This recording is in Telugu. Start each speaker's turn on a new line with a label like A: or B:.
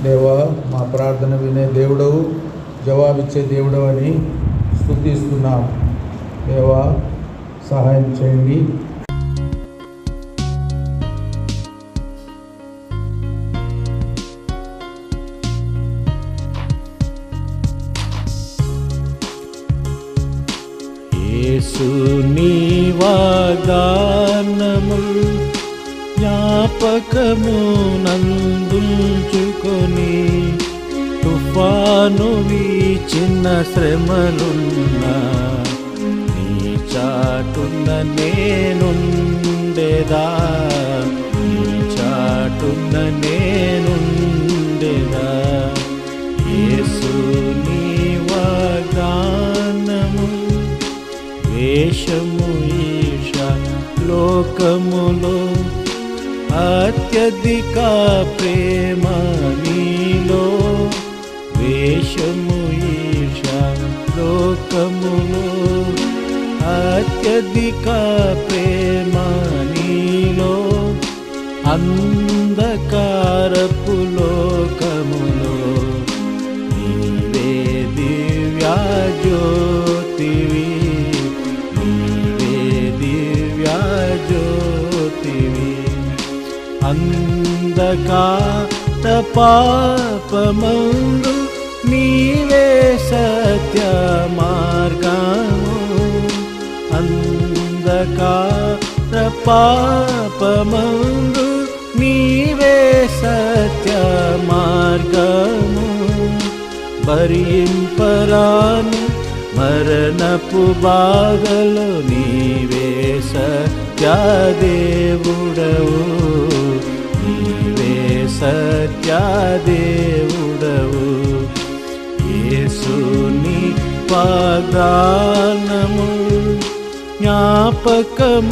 A: దేవా, మా ప్రార్థన వినే దేవుడవు, జవాబిచ్చే దేవుడవు అని స్తుతిస్తున్నాం. దేవా, సహాయం చేయండి.
B: యేసు నీ వాగ్దానముల్ జ్ఞాపకమునందుంచుకొని, తుఫాను వీచిన శ్రమలున్నా నీ చాటున నేనుండెదా, నీ చాటున నేనుండెదా. యేసు నీ వాగ్దానము వేషము ఈర్ష లోకములో అత్యధిక ప్రేమ నీలో, వేషము ఈర్ష లోకములో అత్యధిక ప్రేమ నీలో, అంధకారపు లోకములో నీవే దివ్యా జ్యోతివి, అంధకార పాపమందు నీవే సత్య మార్గము, అంధకార పాపమందు నీవే సత్య మార్గము. భరింపరాని మరణపు బాధలో నీవే సత్యదేవుడవు, నీవే సత్యదేవుడవు. యేసు నీ వాగ్దానము జ్ఞాపకమునందు